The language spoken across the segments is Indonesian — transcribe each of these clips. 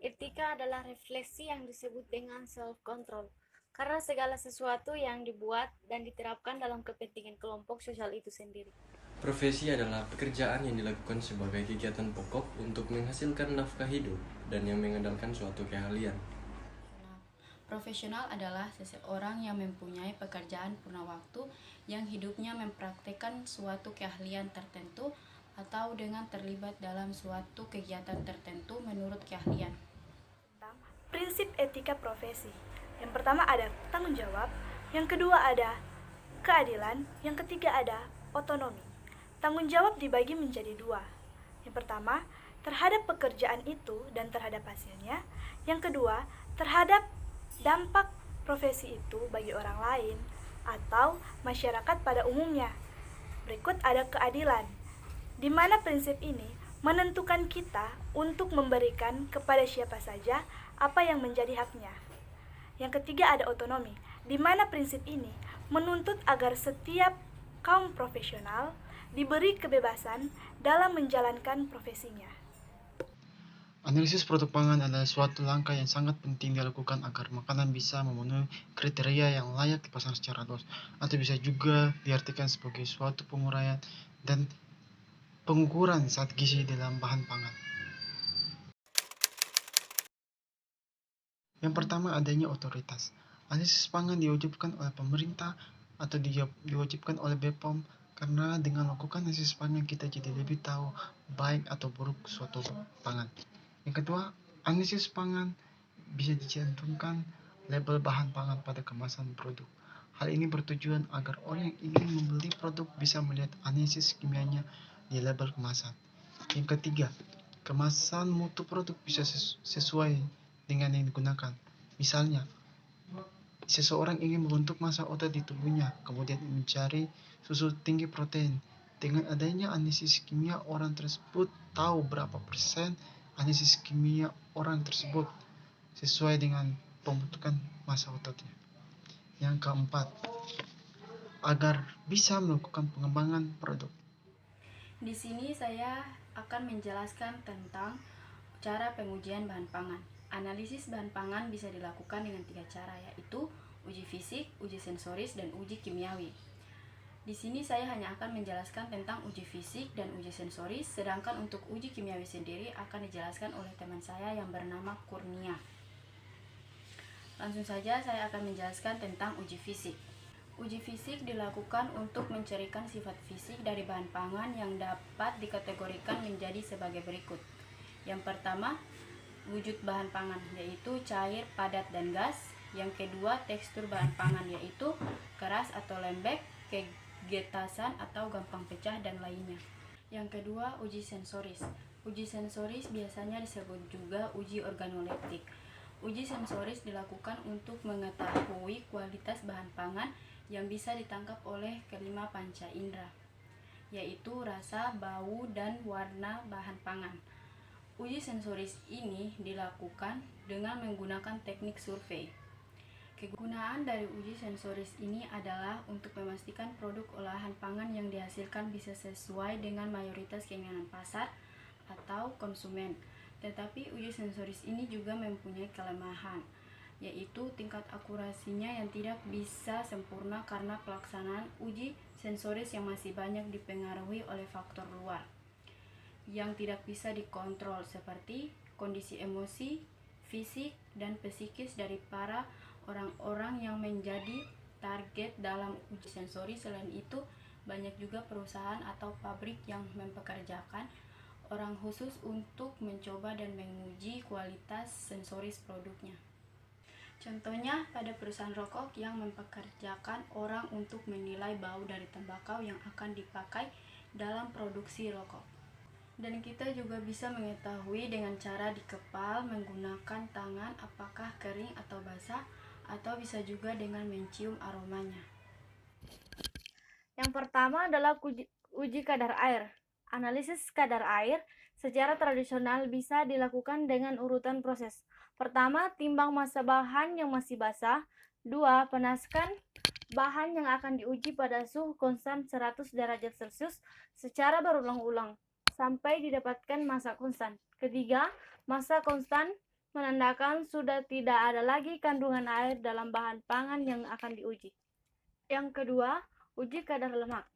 Etika adalah refleksi yang disebut dengan self-control, karena segala sesuatu yang dibuat dan diterapkan dalam kepentingan kelompok sosial itu sendiri. Profesi adalah pekerjaan yang dilakukan sebagai kegiatan pokok untuk menghasilkan nafkah hidup dan yang mengandalkan suatu keahlian. Profesional adalah seseorang yang mempunyai pekerjaan purna waktu yang hidupnya mempraktekkan suatu keahlian tertentu atau dengan terlibat dalam suatu kegiatan tertentu menurut keahlian. Prinsip etika profesi. Yang pertama ada tanggung jawab, yang kedua ada keadilan, yang ketiga ada otonomi. Tanggung jawab dibagi menjadi dua. Yang pertama, terhadap pekerjaan itu dan terhadap hasilnya. Yang kedua, terhadap dampak profesi itu bagi orang lain atau masyarakat pada umumnya. Berikut ada keadilan, di mana prinsip ini menentukan kita untuk memberikan kepada siapa saja apa yang menjadi haknya. Yang ketiga ada otonomi, di mana prinsip ini menuntut agar setiap kaum profesional diberi kebebasan dalam menjalankan profesinya. Analisis produk pangan adalah suatu langkah yang sangat penting dilakukan agar makanan bisa memenuhi kriteria yang layak dipasang secara luas, atau bisa juga diartikan sebagai suatu penguraian dan pengukuran zat gizi dalam bahan pangan. Yang pertama adanya otoritas. Analisis pangan diwajibkan oleh pemerintah atau diwajibkan oleh BPOM karena dengan melakukan analisis pangan kita jadi lebih tahu baik atau buruk suatu pangan. Yang kedua, analisis pangan bisa dicantumkan label bahan pangan pada kemasan produk. Hal ini bertujuan agar orang yang ingin membeli produk bisa melihat analisis kimianya di label kemasan. Yang ketiga, kemasan mutu produk bisa sesuai dengan yang digunakan. Misalnya, seseorang ingin membentuk massa otot di tubuhnya, kemudian mencari susu tinggi protein. Dengan adanya analisis kimia, orang tersebut tahu berapa persen analisis kimia orang tersebut sesuai dengan pembentukan massa ototnya. Yang keempat, agar bisa melakukan pengembangan produk. Di sini saya akan menjelaskan tentang cara pengujian bahan pangan. Analisis bahan pangan bisa dilakukan dengan 3 cara, yaitu uji fisik, uji sensoris, dan uji kimiawi. Di sini saya hanya akan menjelaskan tentang uji fisik dan uji sensoris, sedangkan untuk uji kimiawi sendiri akan dijelaskan oleh teman saya yang bernama Kurnia. Langsung saja saya akan menjelaskan tentang uji fisik. Uji fisik dilakukan untuk mencirikan sifat fisik dari bahan pangan yang dapat dikategorikan menjadi sebagai berikut. Yang pertama, wujud bahan pangan, yaitu cair, padat, dan gas. Yang kedua, tekstur bahan pangan, yaitu keras atau lembek, getasan atau gampang pecah, dan lainnya. Yang kedua, uji sensoris. Uji sensoris biasanya disebut juga uji organoleptik. Uji sensoris dilakukan untuk mengetahui kualitas bahan pangan yang bisa ditangkap oleh kelima panca indera, yaitu rasa, bau, dan warna bahan pangan. Uji sensoris ini dilakukan dengan menggunakan teknik survei. Kegunaan dari uji sensoris ini adalah untuk memastikan produk olahan pangan yang dihasilkan bisa sesuai dengan mayoritas keinginan pasar atau konsumen. Tetapi uji sensoris ini juga mempunyai kelemahan, yaitu tingkat akurasinya yang tidak bisa sempurna karena pelaksanaan uji sensoris yang masih banyak dipengaruhi oleh faktor luar yang tidak bisa dikontrol seperti kondisi emosi, fisik, dan psikis dari para orang-orang yang menjadi target dalam uji sensori. Selain itu, banyak juga perusahaan atau pabrik yang mempekerjakan orang khusus untuk mencoba dan menguji kualitas sensoris produknya. Contohnya pada perusahaan rokok yang mempekerjakan orang untuk menilai bau dari tembakau yang akan dipakai dalam produksi rokok. Dan kita juga bisa mengetahui dengan cara dikepal menggunakan tangan apakah kering atau basah, atau bisa juga dengan mencium aromanya. Yang pertama adalah uji kadar air. Analisis kadar air secara tradisional bisa dilakukan dengan urutan proses. Pertama, timbang massa bahan yang masih basah. Dua, panaskan bahan yang akan diuji pada suhu konstan 100 derajat Celcius secara berulang-ulang sampai didapatkan massa konstan. Ketiga, massa konstan menandakan sudah tidak ada lagi kandungan air dalam bahan pangan yang akan diuji. Yang kedua, uji kadar lemak.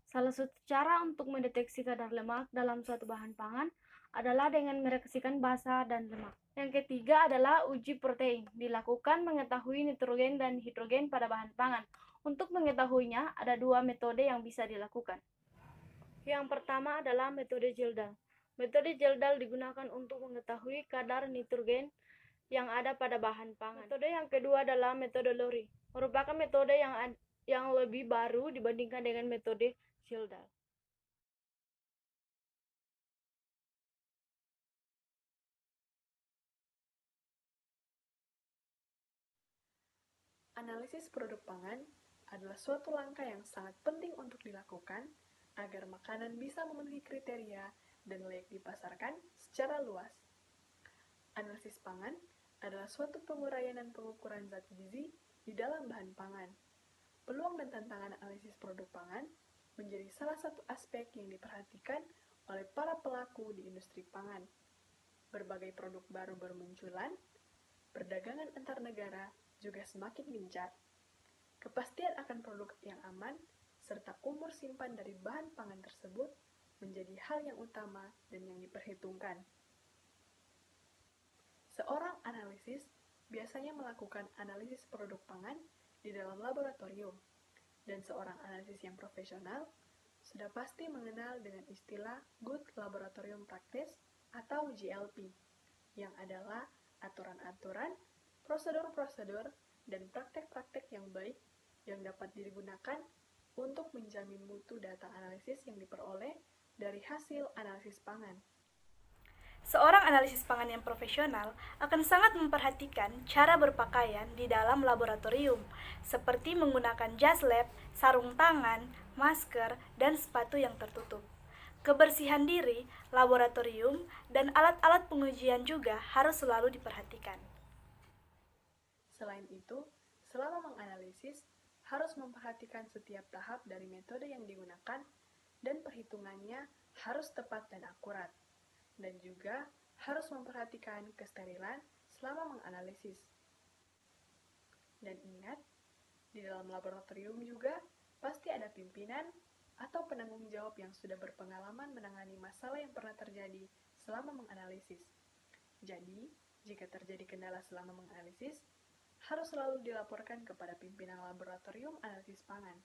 Salah satu cara untuk mendeteksi kadar lemak dalam suatu bahan pangan adalah dengan mereaksikan basa dan lemak. Yang ketiga adalah uji protein. Dilakukan mengetahui nitrogen dan hidrogen pada bahan pangan. Untuk mengetahuinya, ada dua metode yang bisa dilakukan. Yang pertama adalah metode Gildan. Metode Gildan digunakan untuk mengetahui kadar nitrogen yang ada pada bahan pangan. Metode yang kedua adalah metode Lowry, merupakan metode yang lebih baru dibandingkan dengan metode Gildan. Analisis produk pangan adalah suatu langkah yang sangat penting untuk dilakukan agar makanan bisa memenuhi kriteria dan layak dipasarkan secara luas. Analisis pangan adalah suatu penguraian dan pengukuran zat gizi di dalam bahan pangan. Peluang dan tantangan analisis produk pangan menjadi salah satu aspek yang diperhatikan oleh para pelaku di industri pangan. Berbagai produk baru bermunculan, perdagangan antar negara juga semakin gencar. Kepastian akan produk yang aman serta umur simpan dari bahan pangan tersebut menjadi hal yang utama dan yang diperhitungkan. Seorang analisis biasanya melakukan analisis produk pangan di dalam laboratorium, dan seorang analisis yang profesional sudah pasti mengenal dengan istilah Good Laboratorium Practice atau GLP, yang adalah aturan-aturan, prosedur-prosedur, dan praktek-praktek yang baik yang dapat digunakan untuk menjamin mutu data analisis yang diperoleh dari hasil analisis pangan. Seorang analisis pangan yang profesional akan sangat memperhatikan cara berpakaian di dalam laboratorium, seperti menggunakan jas lab, sarung tangan, masker, dan sepatu yang tertutup. Kebersihan diri, laboratorium, dan alat-alat pengujian juga harus selalu diperhatikan. Selain itu, selama menganalisis, harus memperhatikan setiap tahap dari metode yang digunakan dan perhitungannya harus tepat dan akurat. Dan juga harus memperhatikan kesterilan selama menganalisis. Dan ingat, di dalam laboratorium juga pasti ada pimpinan atau penanggung jawab yang sudah berpengalaman menangani masalah yang pernah terjadi selama menganalisis. Jadi, jika terjadi kendala selama menganalisis, harus selalu dilaporkan kepada pimpinan laboratorium analisis pangan.